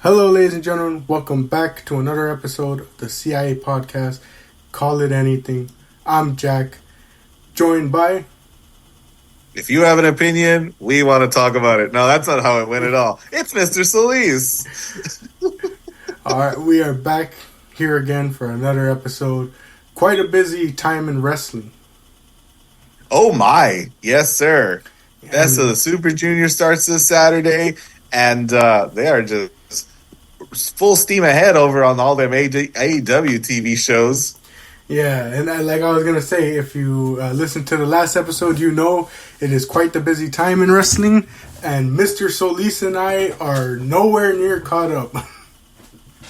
Hello, ladies and gentlemen. Welcome back to another episode of the CIA podcast. Call it anything. I'm Jack, joined by. If you have an opinion, we want to talk about it. No, that's not how it went at all. It's Mr. Solis. All right, we are back here again for another episode. Quite a busy time in wrestling. Oh my, yes, sir. Best And- of the Super Junior starts this Saturday, and they are just full steam ahead over on all them AEW TV shows. Yeah, and like I was going to say, if you listened to the last episode, you know it is quite the busy time in wrestling, and Mr. Solis and I are nowhere near caught up.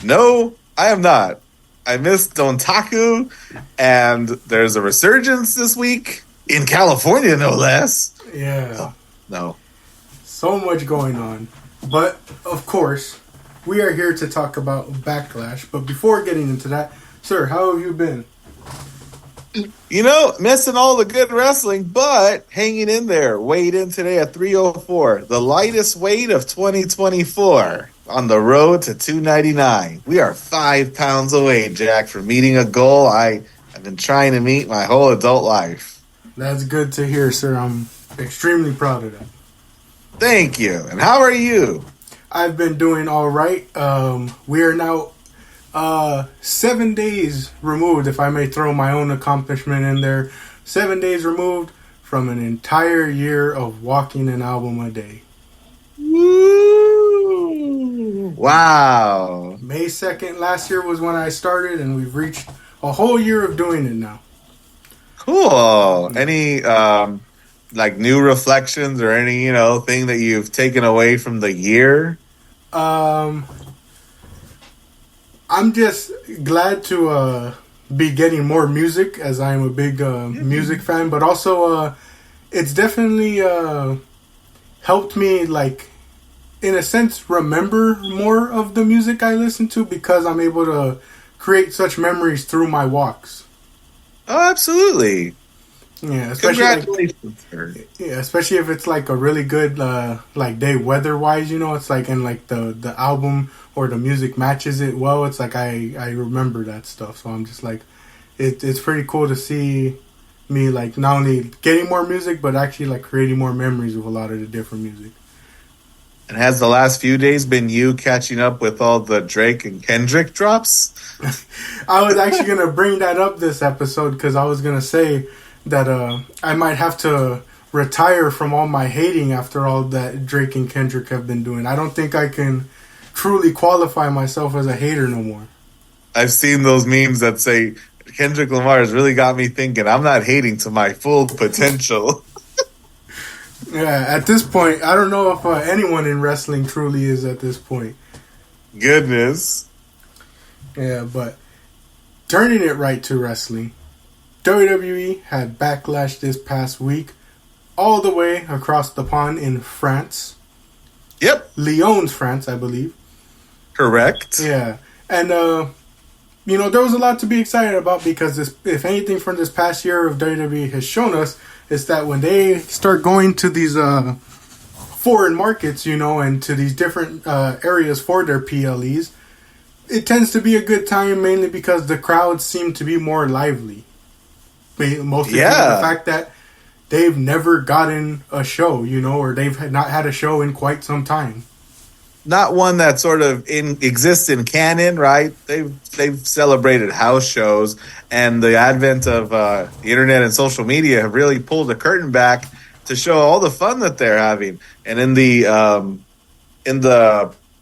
No, I am not. I missed Dontaku, and there's a resurgence this week in California, no less. Yeah. Oh, no. So much going on. But, of course, we are here to talk about Backlash. But before getting into that, sir, how have you been? You know, missing all the good wrestling, but hanging in there. Weighed in today at 304, the lightest weight of 2024, on the road to 299. We are 5 pounds away, Jack, from meeting a goal I've been trying to meet my whole adult life. That's good to hear, sir. I'm extremely proud of that. Thank you. And how are you? I've been doing all right. We are now 7 days removed, if I may throw my own accomplishment in there. 7 days removed from an entire year of walking an album a day. Woo! Wow. May 2nd last year was when I started, and we've reached a whole year of doing it now. Cool. Any like new reflections or any, thing that you've taken away from the year? I'm just glad to be getting more music, as I am a big music fan, but also it's definitely helped me, like, in a sense, remember more of the music I listen to, because I'm able to create such memories through my walks. Oh, absolutely. Yeah, especially Congratulations. especially if it's like a really good like day weather-wise, it's like, and like the album or the music matches it well. It's like I remember that stuff, so I'm just like, it's pretty cool to see me, like, not only getting more music but actually like creating more memories with a lot of the different music. And has the last few days been you catching up with all the Drake and Kendrick drops? I was actually gonna bring that up this episode, because I was gonna say that I might have to retire from all my hating after all that Drake and Kendrick have been doing. I don't think I can truly qualify myself as a hater no more. I've seen those memes that say Kendrick Lamar has really got me thinking I'm not hating to my full potential. Yeah, at this point, I don't know if anyone in wrestling truly is at this point. Goodness. Yeah, but turning it right to wrestling, WWE had Backlash this past week, all the way across the pond in France. Yep. Lyons, France, I believe. Correct. Yeah, and there was a lot to be excited about, because if anything from this past year of WWE has shown us, is that when they start going to these foreign markets, and to these different areas for their PLEs, it tends to be a good time, mainly because the crowds seem to be more lively. Mostly due to the fact that they've never gotten a show, or they've not had a show in quite some time. Not one that sort of exists in canon, right? They've celebrated house shows, and the advent of the internet and social media have really pulled the curtain back to show all the fun that they're having. And in the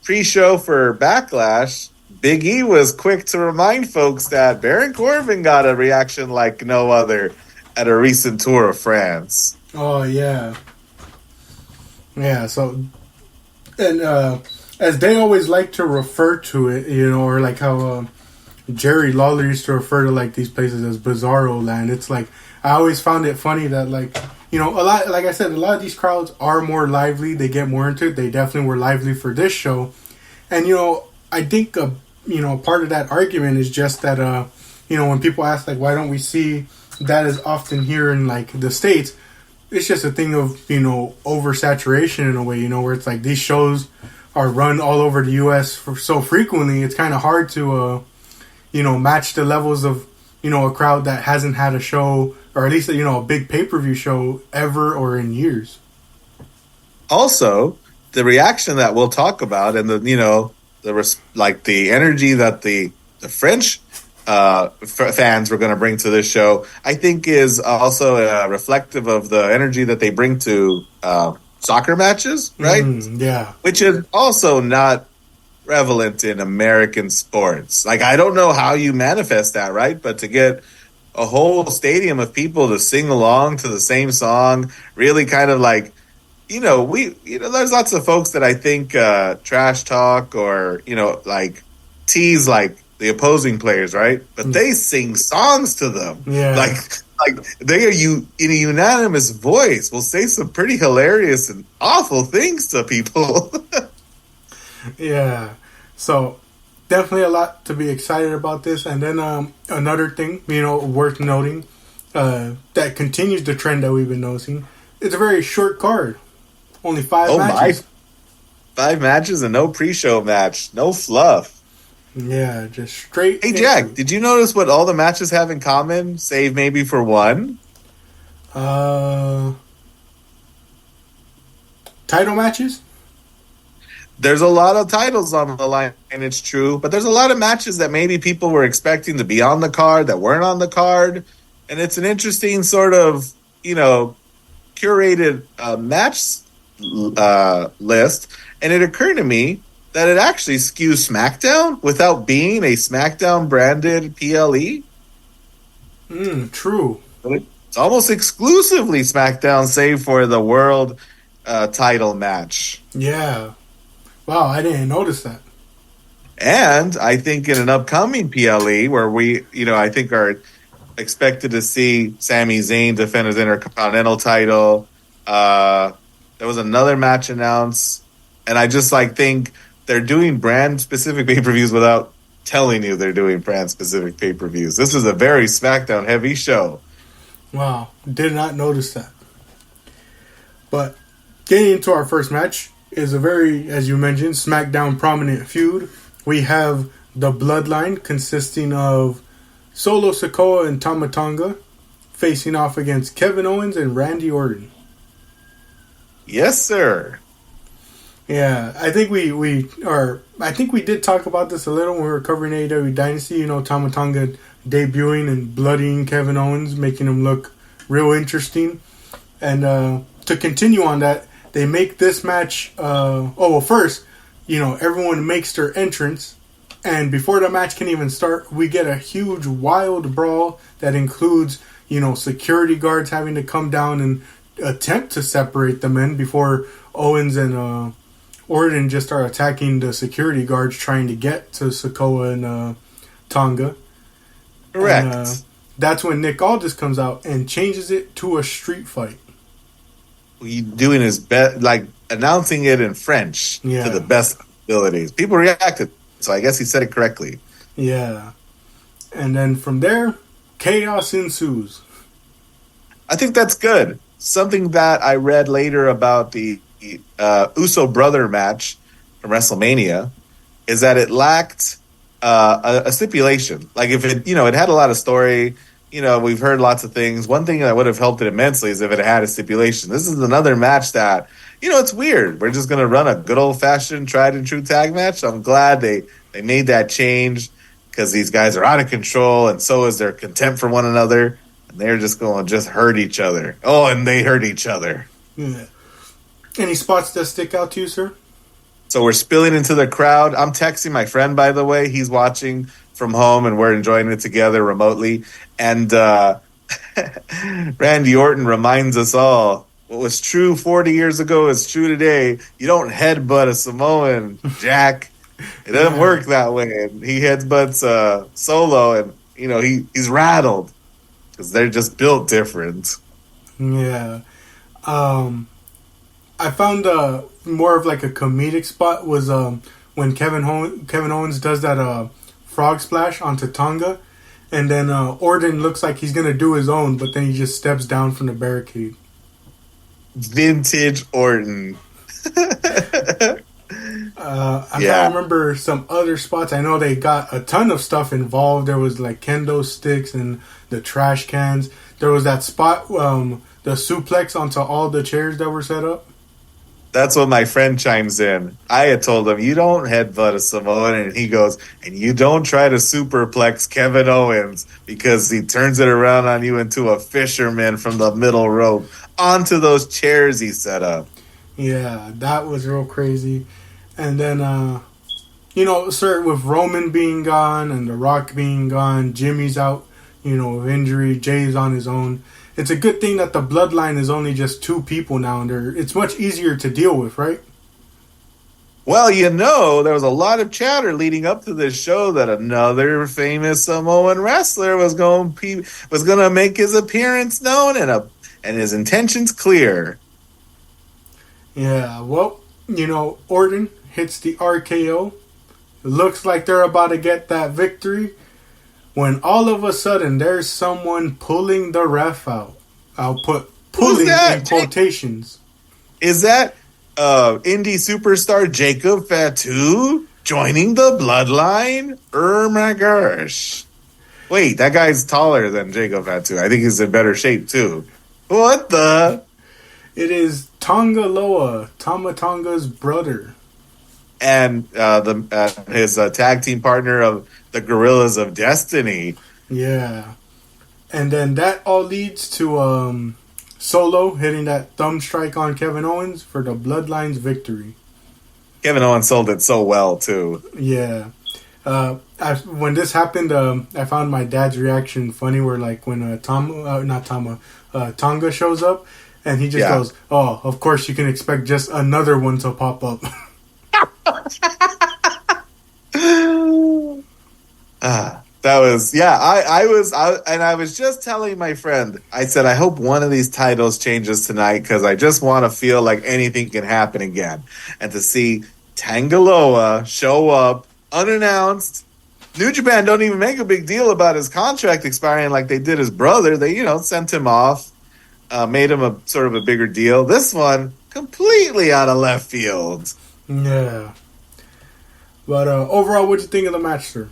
pre-show for Backlash, Big E was quick to remind folks that Baron Corbin got a reaction like no other at a recent tour of France. Oh, yeah. Yeah, so, and as they always like to refer to it, or like how Jerry Lawler used to refer to like these places as Bizarro Land. It's like, I always found it funny that, like, a lot, like I said, a lot of these crowds are more lively. They get more into it. They definitely were lively for this show. And, I think, part of that argument is just that, when people ask, like, why don't we see that as often here in, like, the States? It's just a thing of, oversaturation in a way, where it's like these shows are run all over the U.S. for so frequently, it's kind of hard to, match the levels of, a crowd that hasn't had a show, or at least, a big pay-per-view show ever or in years. Also, the reaction that we'll talk about, and the energy that the French fans were going to bring to this show, I think is also reflective of the energy that they bring to soccer matches, right? Yeah. Which is also not prevalent in American sports. Like, I don't know how you manifest that, right? But to get a whole stadium of people to sing along to the same song, really kind of like, there's lots of folks that I think trash talk or, tease like the opposing players, right? But they sing songs to them. Yeah. Like they are in a unanimous voice will say some pretty hilarious and awful things to people. Yeah. So definitely a lot to be excited about this. And then another thing, worth noting, that continues the trend that we've been noticing. It's a very short card. Only 5 matches. 5 matches and no pre-show match. No fluff. Yeah, just straight. Hey, Jack, did you notice what all the matches have in common, save maybe for one? Title matches? There's a lot of titles on the line, and it's true. But there's a lot of matches that maybe people were expecting to be on the card that weren't on the card. And it's an interesting sort of, curated match list. And it occurred to me that it actually skews SmackDown without being a SmackDown branded PLE. True. It's almost exclusively SmackDown, save for the world title match. Yeah. Wow, I didn't notice that. And I think in an upcoming PLE where we, I think are expected to see Sami Zayn defend his Intercontinental title. There was another match announced, and I just think they're doing brand specific pay-per-views without telling you they're doing brand specific pay-per-views. This is a very SmackDown heavy show. Wow, did not notice that. But getting into our first match is a very, as you mentioned, SmackDown prominent feud. We have the Bloodline consisting of Solo Sikoa and Tama Tonga facing off against Kevin Owens and Randy Orton. Yes, sir. Yeah, I think we did talk about this a little when we were covering AEW Dynasty. Tama Tonga debuting and bloodying Kevin Owens, making him look real interesting. And to continue on that, they make this match. First, everyone makes their entrance, and before the match can even start, we get a huge wild brawl that includes security guards having to come down and attempt to separate the men before Owens and Orton just are attacking the security guards trying to get to Sikoa and Tonga. Correct. And, that's when Nick Aldis comes out and changes it to a street fight. He doing his best, announcing it in French to the best abilities. People reacted, so I guess he said it correctly. Yeah. And then from there, chaos ensues. I think that's good. Something that I read later about the Uso brother match from WrestleMania is that it lacked a stipulation. Like if it, it had a lot of story. We've heard lots of things. One thing that would have helped it immensely is if it had a stipulation. This is another match that, it's weird. We're just going to run a good old-fashioned tried-and-true tag match. I'm glad they made that change because these guys are out of control, and so is their contempt for one another. And they're just going to just hurt each other. Oh, and they hurt each other. Yeah. Any spots that stick out to you, sir? So we're spilling into the crowd. I'm texting my friend, by the way. He's watching from home, and we're enjoying it together remotely. And Randy Orton reminds us all, what was true 40 years ago is true today. You don't headbutt a Samoan, Jack. It doesn't work that way. And he headbutts Solo, and, he's rattled because they're just built different. Yeah. I found more of a comedic spot was when Kevin Owens does that frog splash onto Tonga, and then Orton looks like he's gonna do his own, but then he just steps down from the barricade. Vintage Orton. I'm trying Yeah, to remember some other spots. I know they got a ton of stuff involved. There was like kendo sticks and the trash cans. There was that spot, the suplex onto all the chairs that were set up. that's what my friend chimes in. I had told him, you don't headbutt a Samoan. And he goes, and you don't try to superplex Kevin Owens because he turns it around on you into a fisherman from the middle rope onto those chairs he set up. Yeah, that was real crazy. And then, sir, with Roman being gone and The Rock being gone, Jimmy's out, of injury, Jay's on his own. It's a good thing that the bloodline is only just two people now, and it's much easier to deal with, right? Well, there was a lot of chatter leading up to this show that another famous Samoan wrestler was going to make his appearance known and his intentions clear. Yeah, well, Orton hits the RKO. Looks like they're about to get that victory. When all of a sudden there's someone pulling the ref out. I'll put pulling in quotations. Is that indie superstar Jacob Fatu joining the bloodline? Oh my gosh. Wait, that guy's taller than Jacob Fatu. I think he's in better shape too. What the? It is Tonga Loa, Tama Tonga's brother. And his tag team partner of the Gorillas of Destiny. Yeah. And then that all leads to Solo hitting that thumb strike on Kevin Owens for the Bloodline's victory. Kevin Owens sold it so well, too. Yeah. When this happened, I found my dad's reaction funny, where like when Tonga shows up, and he just goes, "Oh, of course you can expect just another one to pop up." That was, I was just telling my friend, I said, I hope one of these titles changes tonight because I just want to feel like anything can happen again. And to see Tangaloa show up unannounced. New Japan don't even make a big deal about his contract expiring like they did his brother. They, sent him off, made him a sort of a bigger deal. This one, completely out of left field. Yeah. But overall, what'd you think of the match, sir?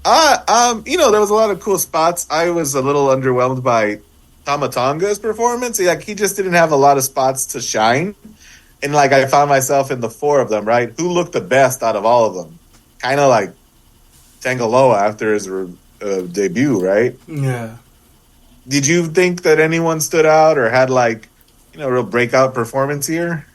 There was a lot of cool spots. I was a little underwhelmed by Tama Tonga's performance. He just didn't have a lot of spots to shine. And I found myself in the four of them, right? Who looked the best out of all of them? Kind of like Tangaloa after his debut, right? Yeah. Did you think that anyone stood out or had real breakout performance here?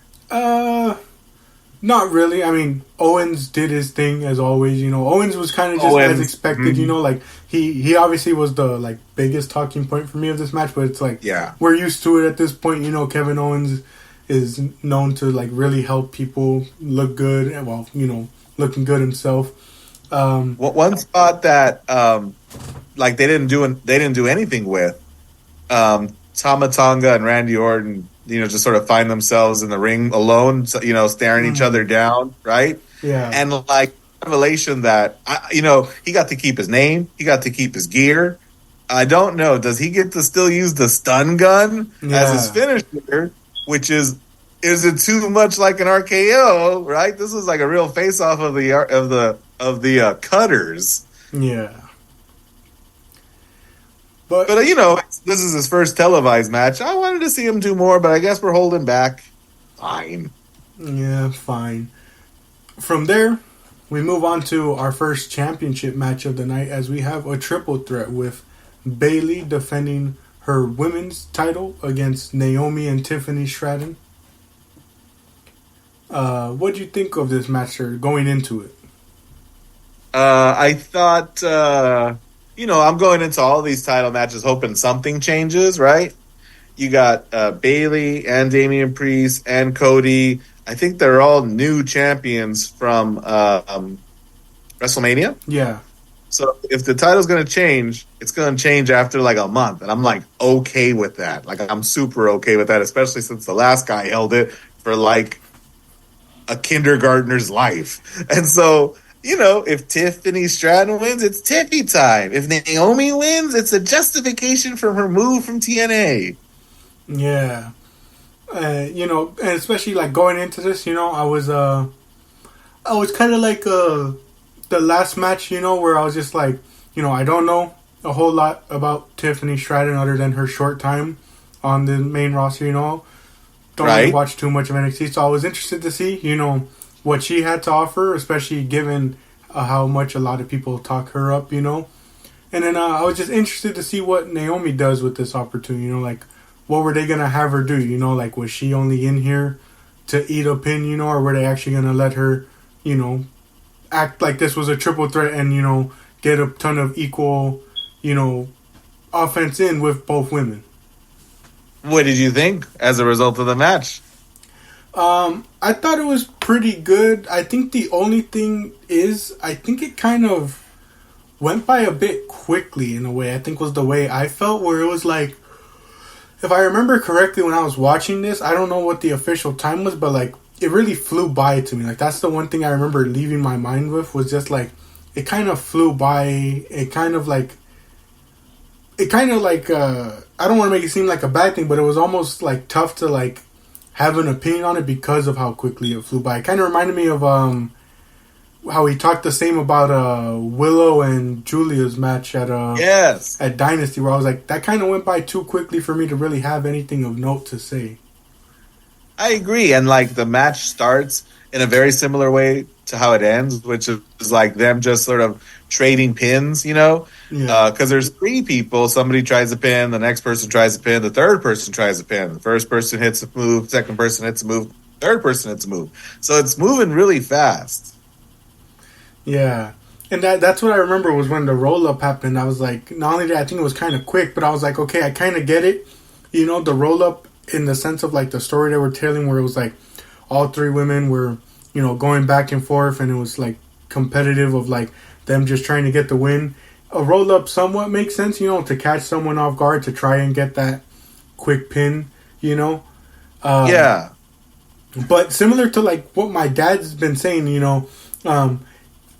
Not really. I mean, Owens did his thing as always. Owens was kind of just as expected. Mm-hmm. He obviously was the biggest talking point for me of this match. But it's we're used to it at this point. Kevin Owens is known to really help people look good, and looking good himself. One spot that they didn't do anything with Tama Tonga and Randy Orton. Just sort of find themselves in the ring alone, staring each other down, right? Yeah. And revelation that, he got to keep his name. He got to keep his gear. I don't know. Does he get to still use the stun gun as his finisher, which is it too much like an RKO, right? This was like a real face-off of the cutters. Yeah. But this is his first televised match. I wanted to see him do more, but I guess we're holding back. Fine. Yeah, fine. From there, we move on to our first championship match of the night as we have a triple threat with Bayley defending her women's title against Naomi and Tiffany Stratton. What do you think of this match, sir, going into it? I thought... I'm going into all these title matches hoping something changes, right? You got Bayley and Damian Priest and Cody. I think they're all new champions from WrestleMania. Yeah. So if the title's going to change, it's going to change after a month. And I'm okay with that. I'm super okay with that, especially since the last guy held it for a kindergartner's life. And so... if Tiffany Stratton wins, it's Tiffy time. If Naomi wins, it's a justification for her move from TNA. Yeah. And especially going into this, I was I was kind of like the last match, where I was just like, I don't know a whole lot about Tiffany Stratton other than her short time on the main roster, Don't really Right? watch too much of NXT, so I was interested to see, what she had to offer, especially given how much a lot of people talk her up, And then I was just interested to see what Naomi does with this opportunity, like, what were they going to have her do, like, was she only in here to eat a pin, or were they actually going to let her, act like this was a triple threat and, get a ton of equal, offense in with both women. What did you think as a result of the match? I thought it was pretty good. I think the only thing is, I think it kind of went by a bit quickly in a way. I think was the way I felt, where it was like, if I remember correctly when I was watching this, I don't know what the official time was, but like, it really flew by to me. Like, that's the one thing I remember leaving my mind with, was just like, it kind of flew by. It kind of like, I don't want to make it seem like a bad thing, but it was almost like tough to like have an opinion on it because of how quickly it flew by. It kind of reminded me of how he talked the same about Willow and Julia's match Yes. at Dynasty, where I was like, that kind of went by too quickly for me to really have anything of note to say. I agree. And like the match starts in a very similar way to how it ends, which is like them just sort of trading pins, Yeah. Because there's three people. Somebody tries a pin, the next person tries a pin, the third person tries a pin. The first person hits a move, second person hits a move, third person hits a move. So it's moving really fast. Yeah. And that's what I remember was when the roll-up happened. I was like, not only that, I think it was kind of quick, but I was like, okay, I kind of get it. The roll-up in the sense of like the story they were telling, where it was like all three women were, going back and forth, and it was like competitive of like them just trying to get the win. A roll-up somewhat makes sense, to catch someone off guard, to try and get that quick pin, Yeah. But similar to like what my dad's been saying,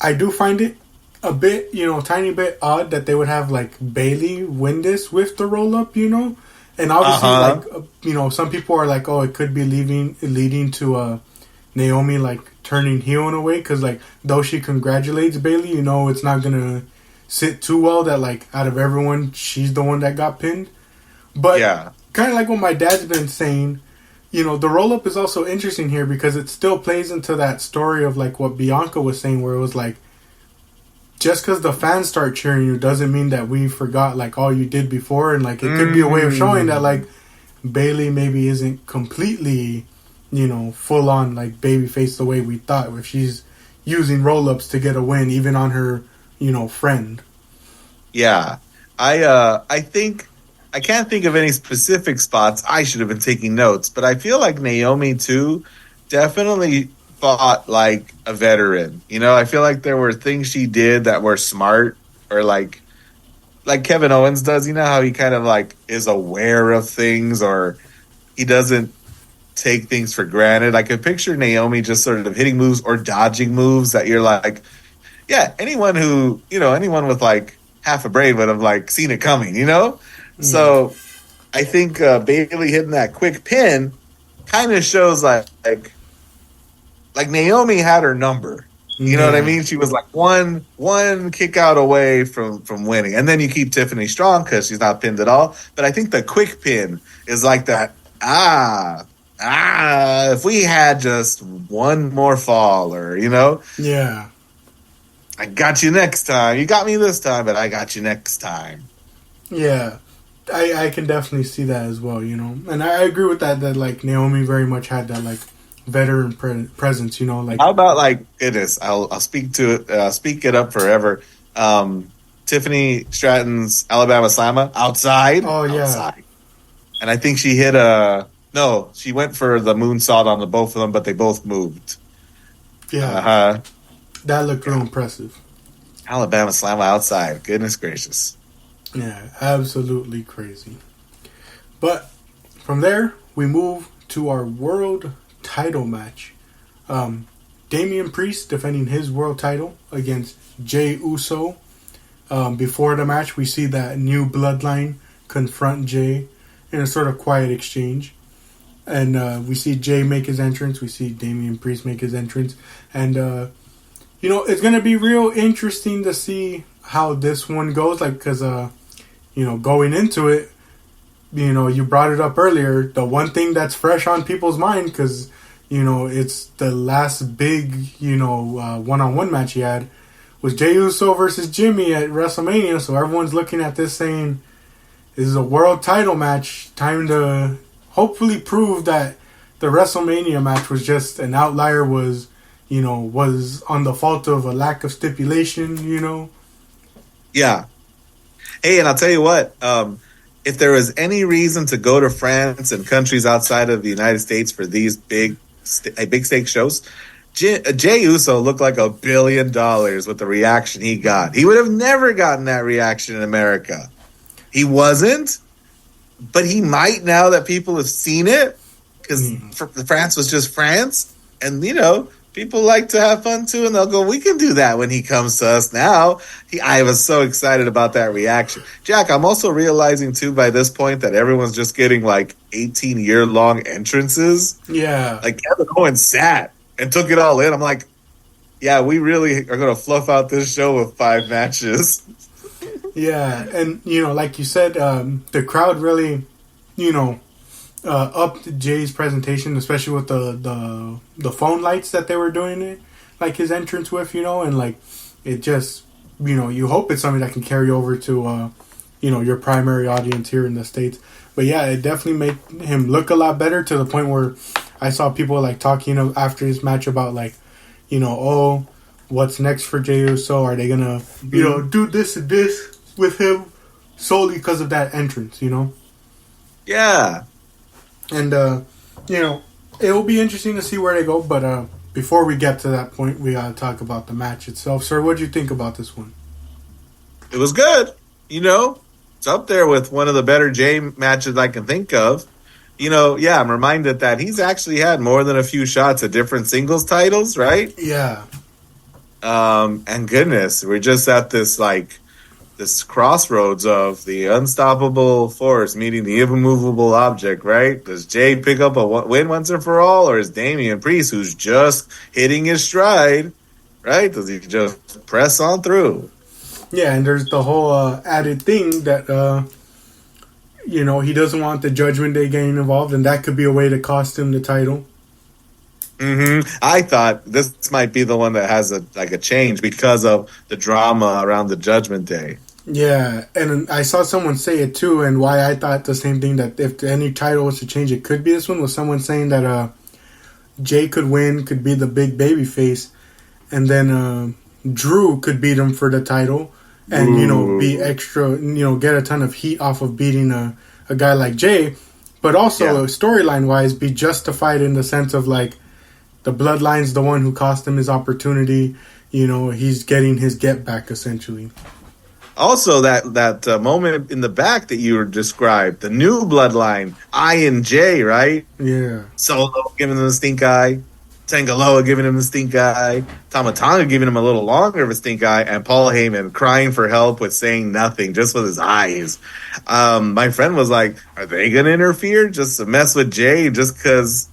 I do find it a bit, tiny bit odd that they would have like Bailey win this with the roll up, and obviously like some people are like, oh, it could be leading to Naomi like turning heel in a way, because like though she congratulates Bailey, it's not gonna sit too well that like out of everyone she's the one that got pinned. But Yeah. kind of like what my dad's been saying. The roll-up is also interesting here because it still plays into that story of, like, what Bianca was saying, where it was, like, just because the fans start cheering you doesn't mean that we forgot, like, all you did before. And, like, it could be a way of showing that, like, Bailey maybe isn't completely, full-on, like, babyface the way we thought, if she's using roll-ups to get a win, even on her, friend. Yeah. I think I can't think of any specific spots. I should have been taking notes, but I feel like Naomi too definitely fought like a veteran. I feel like there were things she did that were smart, or like Kevin Owens does. You know how he kind of like is aware of things, or he doesn't take things for granted. I could picture Naomi just sort of hitting moves or dodging moves that you're like, yeah, anyone with like half a brain would have like seen it coming, So I think Bailey hitting that quick pin kind of shows like Naomi had her number. You know what I mean? She was like one kick out away from winning. And then you keep Tiffany strong because she's not pinned at all. But I think the quick pin is like that, if we had just one more fall, or, Yeah. I got you next time. You got me this time, but I got you next time. Yeah. I can definitely see that as well, and I agree with that like Naomi very much had that like veteran presence, like. How about like it is? I'll speak to it. Speak it up forever. Tiffany Stratton's Alabama Slammer outside. Oh yeah. Outside. And I think she hit she went for the moonsault on the both of them, but they both moved. Yeah. That looked real impressive. Alabama Slammer outside. Goodness gracious. Yeah, absolutely crazy. But from there, we move to our world title match. Damian Priest defending his world title against Jey Uso. Before the match, we see that new bloodline confront Jey in a sort of quiet exchange. And we see Jay make his entrance. We see Damian Priest make his entrance. And, it's going to be real interesting to see how this one goes. Like, because, going into it, you brought it up earlier. The one thing that's fresh on people's mind, because, it's the last big, one-on-one match he had, was Jey Uso versus Jimmy at WrestleMania. So everyone's looking at this saying, this is a world title match. Time to hopefully prove that the WrestleMania match was just an outlier, was on the fault of a lack of stipulation, Yeah. Hey, and I'll tell you what, if there was any reason to go to France and countries outside of the United States for these big stake shows, Jey Uso looked like $1 billion with the reaction he got. He would have never gotten that reaction in America. He wasn't, but he might now that people have seen it, because France was just France, and people like to have fun too, and they'll go, we can do that when he comes to us now. I was so excited about that reaction. Jack, I'm also realizing too by this point that everyone's just getting like 18-year-long entrances. Yeah. Like Kevin Owens sat and took it all in. I'm like, yeah, we really are going to fluff out this show with 5 matches. Yeah, and, like you said, the crowd really, upped Jay's presentation, especially with the phone lights that they were doing it, like his entrance with, and like it just, you hope it's something that can carry over to, your primary audience here in the States. But yeah, it definitely made him look a lot better, to the point where I saw people like talking after his match about like, what's next for Jey Uso? Are they gonna, do this and this with him solely because of that entrance, Yeah. And, it will be interesting to see where they go. But before we get to that point, we got to talk about the match itself. Sir, what did you think about this one? It was good. It's up there with one of the better Jay matches I can think of. I'm reminded that he's actually had more than a few shots at different singles titles, right? Yeah. And goodness, we're just at this crossroads of the unstoppable force meeting the immovable object, right? Does Jay pick up a win once and for all, or is Damian Priest, who's just hitting his stride, right? Does he just press on through? Yeah, and there's the whole added thing that, he doesn't want the Judgment Day getting involved, and that could be a way to cost him the title. I thought this might be the one that has a change because of the drama around the Judgment Day. Yeah, and I saw someone say it too, and why I thought the same thing, that if any title was to change, it could be this one, was someone saying that Jay could win, could be the big baby face, and then Drew could beat him for the title, and, be extra, get a ton of heat off of beating a guy like Jay, but also storyline-wise be justified in the sense of, like, the Bloodline's the one who cost him his opportunity, he's getting his get back, essentially. Also, that moment in the back that you described, the new Bloodline, I and J, right? Yeah. Solo giving him the stink eye, Tangaloa giving him the stink eye, Tama Tonga giving him a little longer of a stink eye, and Paul Heyman crying for help with saying nothing, just with his eyes. My friend was like, are they going to interfere just to mess with Jay just because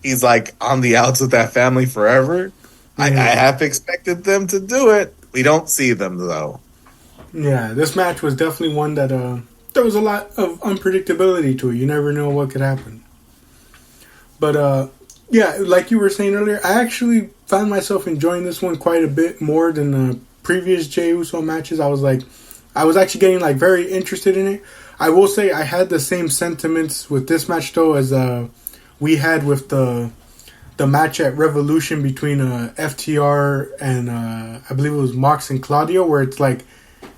he's like on the outs with that family forever? Mm-hmm. I half expected them to do it. We don't see them, though. Yeah, this match was definitely one that there was a lot of unpredictability to it. You never know what could happen. But, yeah, like you were saying earlier, I actually found myself enjoying this one quite a bit more than the previous Jey Uso matches. I was actually getting, like, very interested in it. I will say I had the same sentiments with this match, though, as we had with the match at Revolution between FTR and I believe it was Mox and Claudio, where it's like,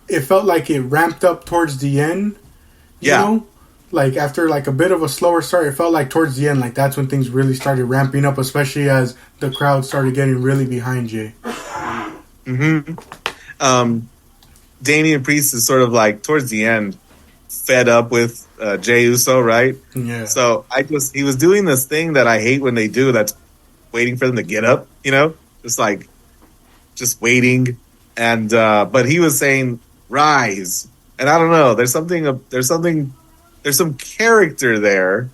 it felt like it ramped up towards the end, you know? Like, after, like, a bit of a slower start, it felt like towards the end, like, that's when things really started ramping up, especially as the crowd started getting really behind Jay. Damian Priest is sort of, like, towards the end, fed up with Jey Uso, right? Yeah. So, he was doing this thing that I hate when they do, that's waiting for them to get up, just waiting. And, but he was saying, rise. And I don't know, there's some character there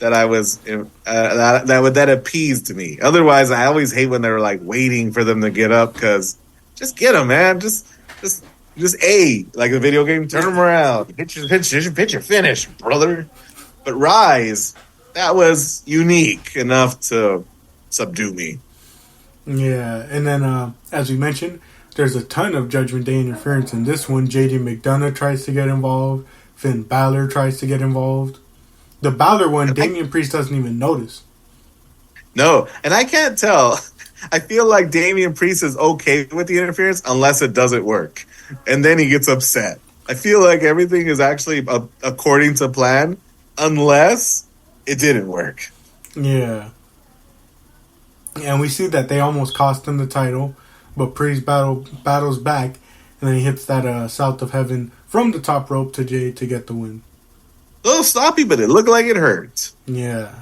that I was that appeased me. Otherwise, I always hate when they're like waiting for them to get up because just get them, man. Just like a video game. Turn them around. Hit your finish, brother. But Rise, that was unique enough to subdue me. Yeah, and then as we mentioned, there's a ton of Judgment Day interference in this one. JD McDonough tries to get involved. Finn Balor tries to get involved. The Balor one, Damian Priest doesn't even notice. No, and I can't tell. I feel like Damian Priest is okay with the interference unless it doesn't work. And then he gets upset. I feel like everything is actually according to plan unless it didn't work. Yeah. And we see that they almost cost him the title, but Priest battles back, and then he hits that South of Heaven from the top rope to Jay to get the win. A little sloppy, but it looked like it hurt. Yeah.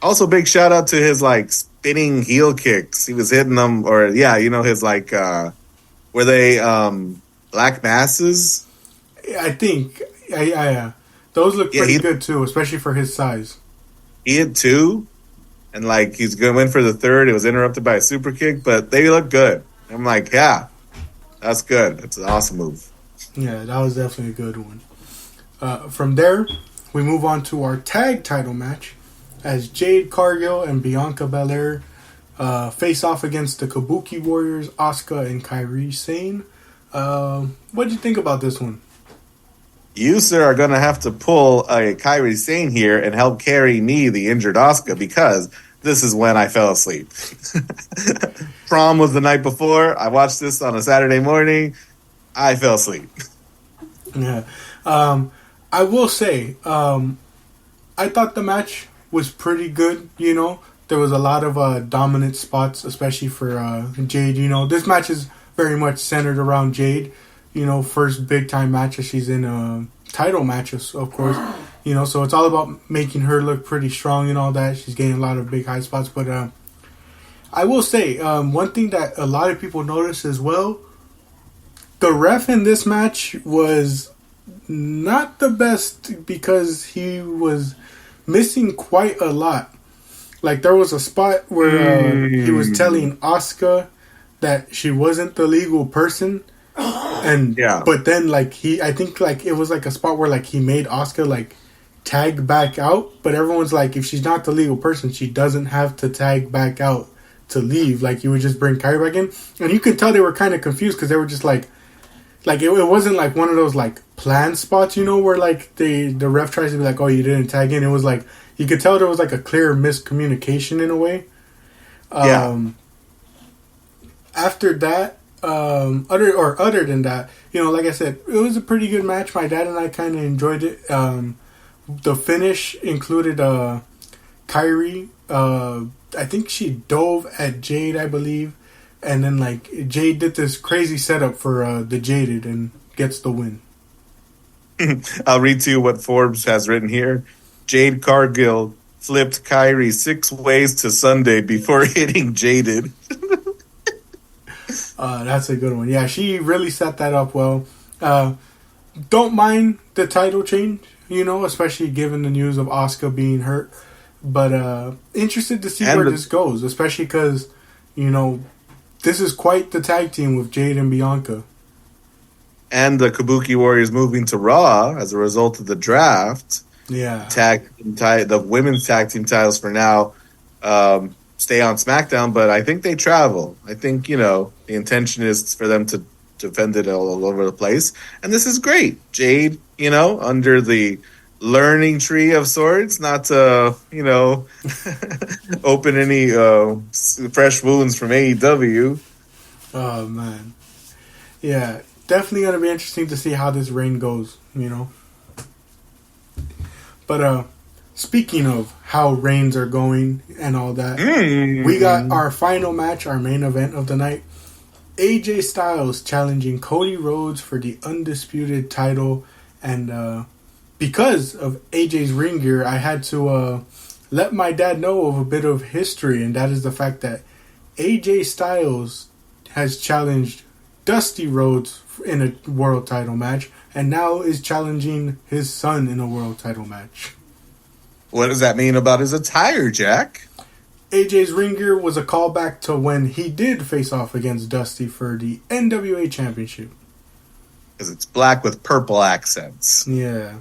Also, big shout out to his like spinning heel kicks. He was hitting them, or his like were they black masses? I think those look pretty good too, especially for his size. He hit two, and like he's going to win for the third. It was interrupted by a super kick, but they look good. I'm like, yeah, that's good. That's an awesome move. Yeah, that was definitely a good one. From there, we move on to our tag title match as Jade Cargill and Bianca Belair face off against the Kabuki Warriors, Asuka and Kairi Sane. What did you think about this one? You, sir, are going to have to pull a Kairi Sane here and help carry me, the injured Asuka, because this is when I fell asleep. Prom was the night before. I watched this on a Saturday morning. I fell asleep. Yeah. I will say, I thought the match was pretty good, There was a lot of dominant spots, especially for Jade, This match is very much centered around Jade. First big time match she's in title matches, of course. So it's all about making her look pretty strong and all that. She's getting a lot of big high spots. But I will say, one thing that a lot of people noticed as well, the ref in this match was not the best because he was missing quite a lot. Like there was a spot where he was telling Asuka that she wasn't the legal person. And but then I think it was like a spot where he made Asuka tag back out, but everyone's like, if she's not the legal person, she doesn't have to tag back out to leave. You would just bring Kairi back in, and you could tell they were kind of confused because they were just it wasn't one of those planned spots, where the ref tries to be like, oh, you didn't tag in. It was you could tell there was a clear miscommunication in a way. After that. Other than that, like I said, it was a pretty good match. My dad and I kind of enjoyed it. The finish included Kairi. I think she dove at Jade, I believe, and then Jade did this crazy setup for the Jaded and gets the win. I'll read to you what Forbes has written here. Jade Cargill flipped Kairi 6 ways to Sunday before hitting Jaded. That's a good one. Yeah, she really set that up well. Don't mind the title change, especially given the news of Asuka being hurt. But interested to see where this goes, especially because, this is quite the tag team with Jade and Bianca. And the Kabuki Warriors moving to Raw as a result of the draft. Yeah. The women's tag team titles for now stay on SmackDown, but I think they travel. I think, the intention is for them to defend it all over the place. And this is great. Jade, under the learning tree of sorts, not to, open any fresh wounds from AEW. Oh, man. Yeah, definitely going to be interesting to see how this reign goes, But, speaking of how reigns are going and all that, we got our final match, our main event of the night. AJ Styles challenging Cody Rhodes for the undisputed title. And because of AJ's ring gear, I had to let my dad know of a bit of history. And that is the fact that AJ Styles has challenged Dusty Rhodes in a world title match. And now is challenging his son in a world title match. What does that mean about his attire, Jack? AJ's ring gear was a callback to when he did face off against Dusty for the NWA Championship. Because it's black with purple accents. Yeah.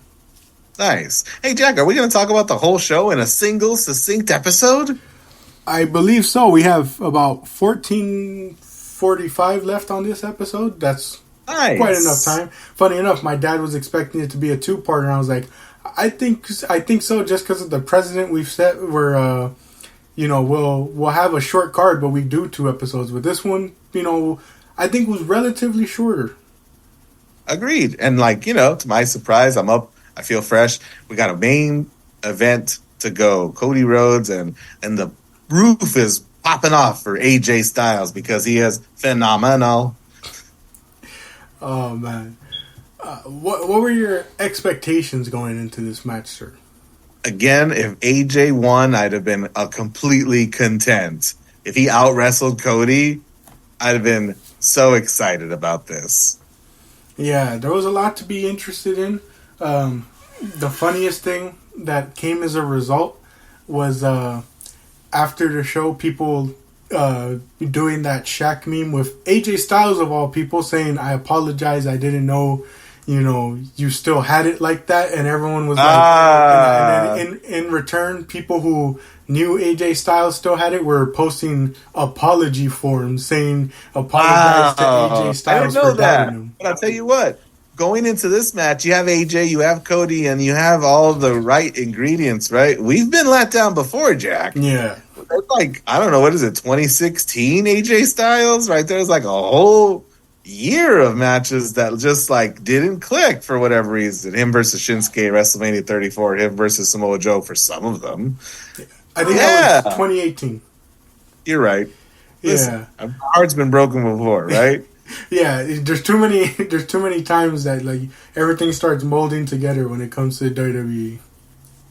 Nice. Hey, Jack, are we going to talk about the whole show in a single, succinct episode? I believe so. We have about 14:45 left on this episode. That's nice. Quite enough time. Funny enough, my dad was expecting it to be a two-parter, and I was like, I think so, just because of the precedent we've set. Where we'll have a short card, but we do 2 episodes. With this one, I think was relatively shorter. Agreed. And to my surprise, I'm up. I feel fresh. We got a main event to go. Cody Rhodes and the roof is popping off for AJ Styles because he is phenomenal. Oh man, what were your expectations going into this match, sir? Again, if AJ won, I'd have been completely content. If he out wrestled Cody, I'd have been so excited about this. Yeah, there was a lot to be interested in. The funniest thing that came as a result was after the show, people doing that Shaq meme with AJ Styles of all people saying, "I apologize, I didn't know, you still had it like that," and everyone was like, and then in return, people who knew AJ Styles still had it were posting apology forms saying apologize to AJ Styles for doubting him. But I'll tell you what, going into this match, you have AJ, you have Cody, and you have all the right ingredients, right? We've been let down before, Jack. Yeah. I don't know, what is it, 2016 AJ Styles? Right? There's a whole year of matches that just didn't click for whatever reason. Him versus Shinsuke, WrestleMania 34, him versus Samoa Joe for some of them. I think that was 2018. You're right. Listen, my heart's been broken before, right? Yeah, there's too many times that everything starts molding together when it comes to WWE.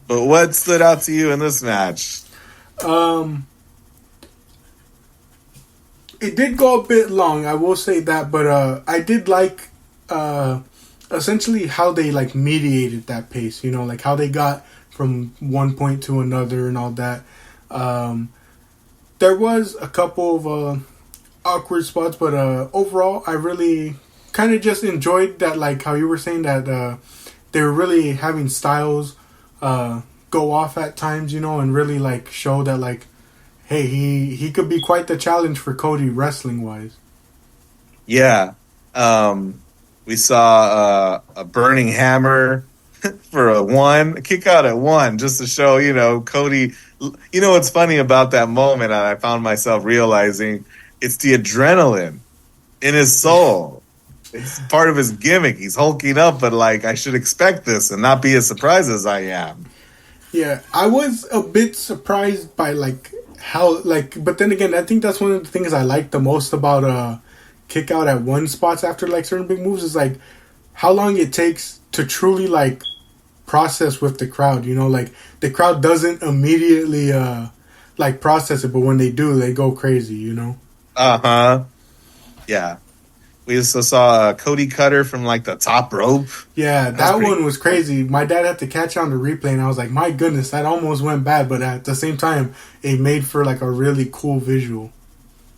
But what stood out to you in this match? It did go a bit long, I will say that, but I did like essentially how they mediated that pace, how they got from one point to another and all that. There was a couple of awkward spots, but overall I really kind of just enjoyed that, how you were saying that they were really having Styles go off at times, and really show that hey, he could be quite the challenge for Cody wrestling wise. Yeah. We saw a burning hammer for a kick out at 1, just to show, Cody. What's funny about that moment, I found myself realizing it's the adrenaline in his soul. It's part of his gimmick. He's hulking up, but I should expect this and not be as surprised as I am. Yeah, I was a bit surprised by how but then again, I think that's one of the things I like the most about kick out at 1 spots after certain big moves is how long it takes to truly process with the crowd. The crowd doesn't immediately process it, but when they do, they go crazy. Yeah. We also saw Cody Cutter from the top rope. Yeah, that one was crazy. My dad had to catch on the replay, and I was like, my goodness, that almost went bad. But at the same time, it made for a really cool visual.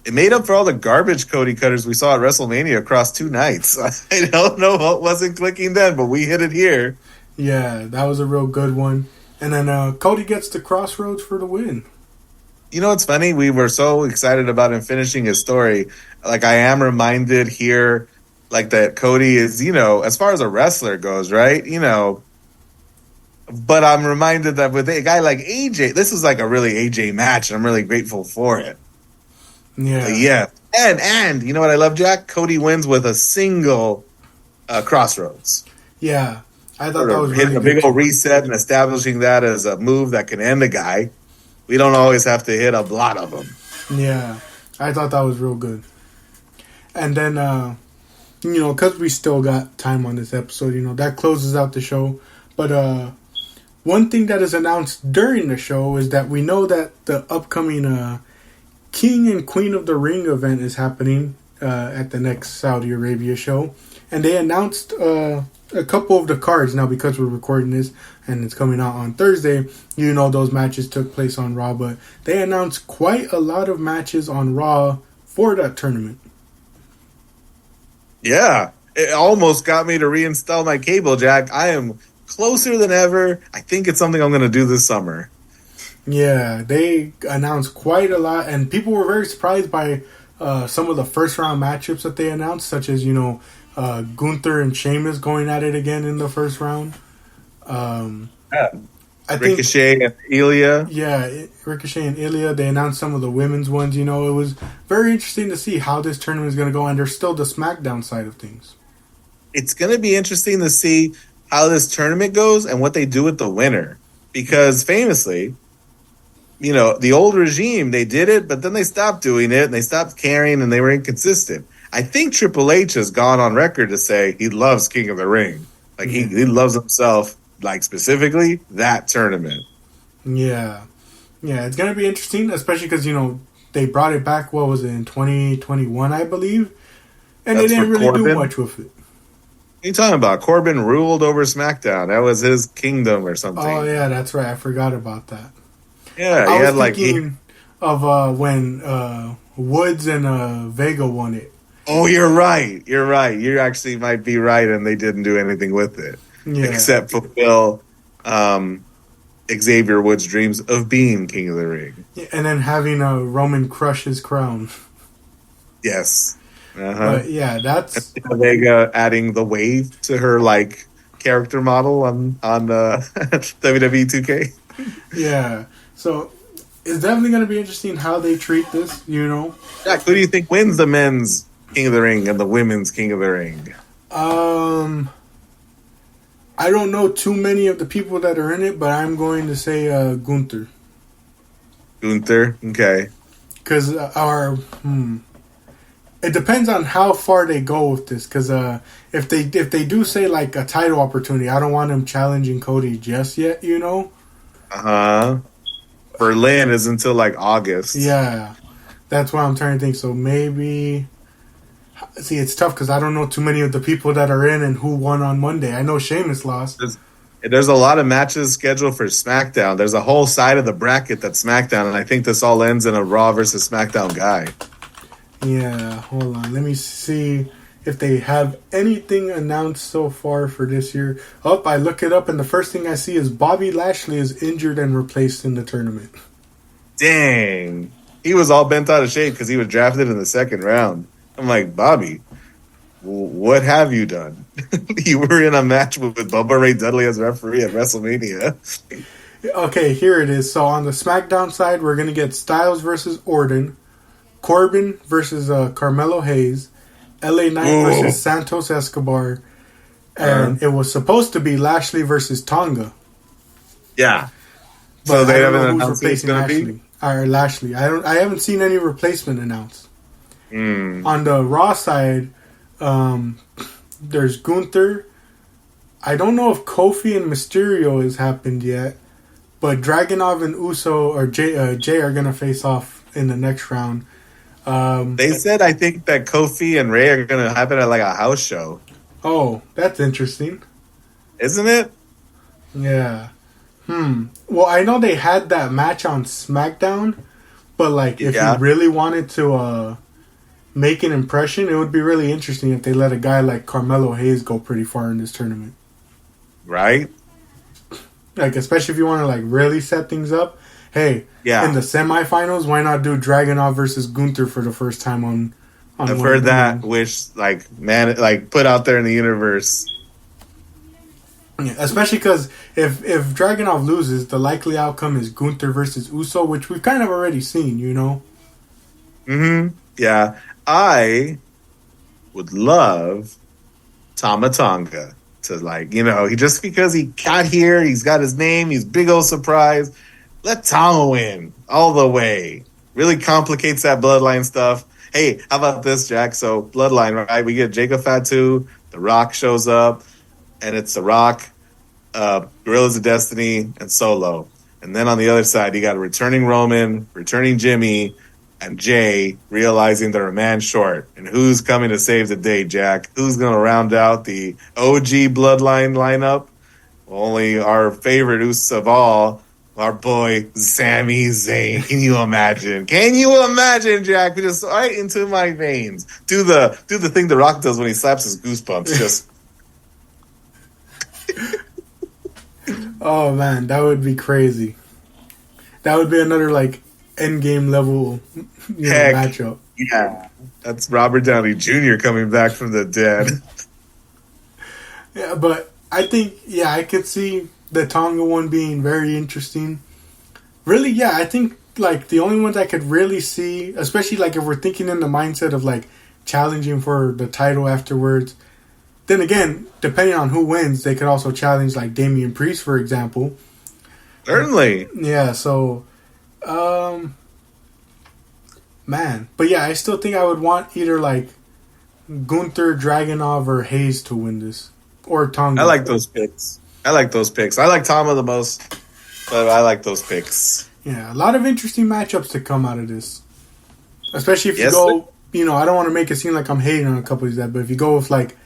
It made up for all the garbage Cody Cutters we saw at WrestleMania across 2 nights. I don't know what wasn't clicking then, but we hit it here. Yeah, that was a real good one. And then Cody gets the Crossroads for the win. You know what's funny? We were so excited about him finishing his story. I am reminded here, that Cody is, as far as a wrestler goes, right? But I'm reminded that with a guy like AJ, this is a really AJ match, and I'm really grateful for it. Yeah. Yeah. And you know what I love, Jack? Cody wins with a single Crossroads. Yeah. I thought that was really hitting a big old reset and establishing that as a move that can end a guy. We don't always have to hit a lot of them. Yeah. I thought that was real good. And then, because we still got time on this episode, that closes out the show. But one thing that is announced during the show is that we know that the upcoming King and Queen of the Ring event is happening at the next Saudi Arabia show. And they announced a couple of the cards now, because we're recording this and it's coming out on Thursday. Those matches took place on Raw, but they announced quite a lot of matches on Raw for that tournament. Yeah, it almost got me to reinstall my cable, Jack. I am closer than ever. I think it's something I'm going to do this summer. Yeah, they announced quite a lot, and people were very surprised by some of the first round matchups that they announced, such as Gunther and Sheamus going at it again in the first round. Yeah. I Ricochet and Ilya. Yeah, Ricochet and Ilya. They announced some of the women's ones. It was very interesting to see how this tournament is going to go, and there's still the SmackDown side of things. It's going to be interesting to see how this tournament goes and what they do with the winner. Because famously, the old regime, they did it, but then they stopped doing it, and they stopped caring, and they were inconsistent. I think Triple H has gone on record to say he loves King of the Ring. Like, he loves himself, like, specifically that tournament. Yeah. Yeah, it's going to be interesting, especially because, they brought it back, what was it, in 2021, I believe? And they didn't really do much with it. What are you talking about? Corbin ruled over SmackDown. That was his kingdom or something. Oh, yeah, that's right. I forgot about that. Yeah, I was thinking of when Woods and Vega won it. Oh, you're right. You're right. You actually might be right, and they didn't do anything with it. Yeah. Except fulfill Xavier Woods' dreams of being King of the Ring. Yeah, and then having Roman crush his crown. Yes. But yeah, that's... Vega adding the wave to her, character model on WWE 2K. Yeah. So, it's definitely going to be interesting how they treat this, Jack, who do you think wins the men's King of the Ring and the women's King of the Ring? I don't know too many of the people that are in it, but I'm going to say Gunther. Gunther? Okay. Because it depends on how far they go with this. Because if they do say, a title opportunity, I don't want them challenging Cody just yet, Uh-huh. Berlin is until August. Yeah, that's what I'm trying to think. So maybe, see, it's tough because I don't know too many of the people that are in and who won on Monday. I know Sheamus lost. There's a lot of matches scheduled for SmackDown. There's a whole side of the bracket that's SmackDown, and I think this all ends in a Raw versus SmackDown guy. Yeah, hold on. Let me see if they have anything announced so far for this year. I look it up, and the first thing I see is Bobby Lashley is injured and replaced in the tournament. Dang. He was all bent out of shape because he was drafted in the second round. I'm like, Bobby, what have you done? You were in a match with Bubba Ray Dudley as referee at WrestleMania. Okay, here it is. So on the SmackDown side, we're going to get Styles versus Orton, Corbin versus Carmelo Hayes, LA Knight versus Santos Escobar, and it was supposed to be Lashley versus Tonga. Yeah. But so they haven't announced who's replacing Lashley. Or Lashley. I haven't seen any replacement announced. On the Raw side, there's Gunther. I don't know if Kofi and Mysterio has happened yet, but Dragunov and Uso or Jay are gonna face off in the next round. They said, I think, that Kofi and Ray are going to have it at a house show. Oh, that's interesting. Isn't it? Yeah. Well, I know they had that match on SmackDown, but if you really wanted to make an impression, it would be really interesting if they let a guy like Carmelo Hayes go pretty far in this tournament. Right? Especially if you want to really set things up. Hey, in the semifinals, why not do Dragunov versus Gunther for the first time on I've heard that wish, put out there in the universe. Yeah, especially because if Dragunov loses, the likely outcome is Gunther versus Uso, which we've kind of already seen, Mm-hmm. Yeah. I would love Tama Tonga to, he just because he got here, he's got his name, he's big old surprise. Let Tama win all the way. Really complicates that bloodline stuff. Hey, how about this, Jack? So, bloodline, right? We get Jacob Fatu, The Rock shows up, and it's The Rock, Gorillas of Destiny, and Solo. And then on the other side, you got a returning Roman, returning Jimmy, and Jay realizing they're a man short. And who's coming to save the day, Jack? Who's going to round out the OG bloodline lineup? Only our favorite Usos of all, our boy Sami Zayn. Can you imagine? Can you imagine, Jack? Just right into my veins. Do the thing The Rock does when he slaps his goosebumps. Just oh man, that would be crazy. That would be another like end game level matchup. Yeah, that's Robert Downey Jr. coming back from the dead. Yeah, but I think I could see the Tonga one being very interesting. Really, yeah, I think like the only ones I could really see, especially like if we're thinking in the mindset of like challenging for the title afterwards. Then again, depending on who wins, they could also challenge like Damian Priest, for example. Certainly. Yeah, so man. But yeah, I still think I would want either like Gunther, Dragunov, or Hayes to win this. Or Tonga. I like those picks. I like Tama the most, but I like those picks. Yeah, a lot of interesting matchups to come out of this. Especially if you go, I don't want to make it seem like I'm hating on a couple of these, but if you go with like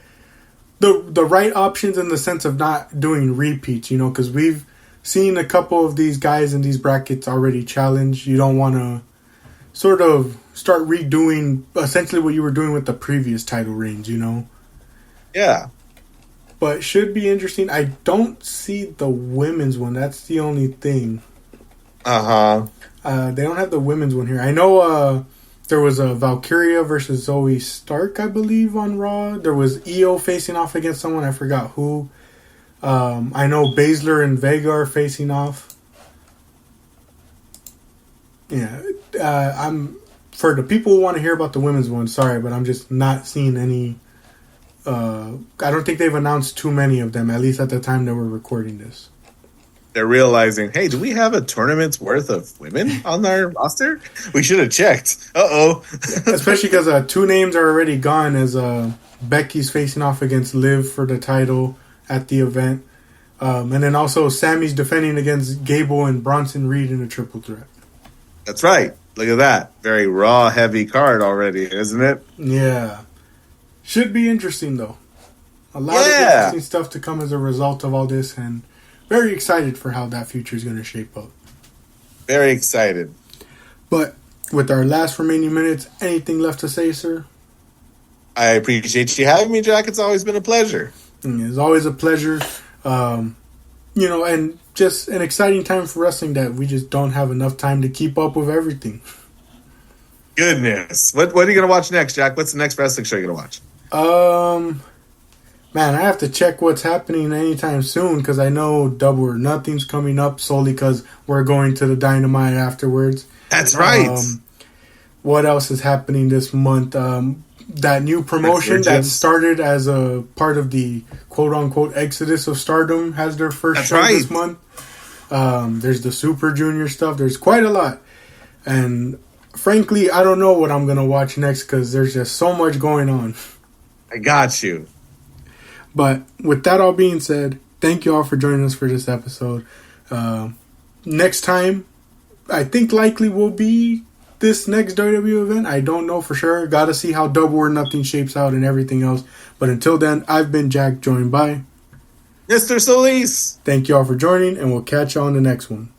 the right options in the sense of not doing repeats, because we've seen a couple of these guys in these brackets already challenge. You don't want to sort of start redoing essentially what you were doing with the previous title reigns, Yeah. But should be interesting. I don't see the women's one. That's the only thing. Uh-huh. They don't have the women's one here. I know there was a Valkyria versus Zoe Stark, I believe, on Raw. There was Io facing off against someone. I forgot who. I know Baszler and Vega are facing off. Yeah. I'm for the people who want to hear about the women's one, sorry, but I'm just not seeing any... I don't think they've announced too many of them, at least at the time that we're recording this. They're realizing, hey, do we have a tournament's worth of women on our roster? We should have checked. Uh-oh. Especially because 2 names are already gone, as Becky's facing off against Liv for the title at the event. And then also Sammy's defending against Gable and Bronson Reed in a triple threat. That's right. Look at that. Very Raw heavy card already, isn't it? Yeah. Should be interesting, though. A lot of interesting stuff to come as a result of all this, and very excited for how that future is going to shape up. Very excited. But with our last remaining minutes, anything left to say, sir? I appreciate you having me, Jack. It's always been a pleasure. It's always a pleasure. And just an exciting time for wrestling that we just don't have enough time to keep up with everything. Goodness. What are you going to watch next, Jack? What's the next wrestling show you're going to watch? Man, I have to check what's happening anytime soon because I know Double or Nothing's coming up solely because we're going to the Dynamite afterwards. That's right. What else is happening this month? That new promotion that started as a part of the quote-unquote Exodus of Stardom has their first show this month. There's the Super Junior stuff. There's quite a lot. And frankly, I don't know what I'm going to watch next because there's just so much going on. I got you. But with that all being said, thank you all for joining us for this episode. Next time, I think likely will be this next WWE event. I don't know for sure. Got to see how Double or Nothing shapes out and everything else. But until then, I've been Jack, joined by Mr. Solis. Thank you all for joining, and we'll catch you on the next one.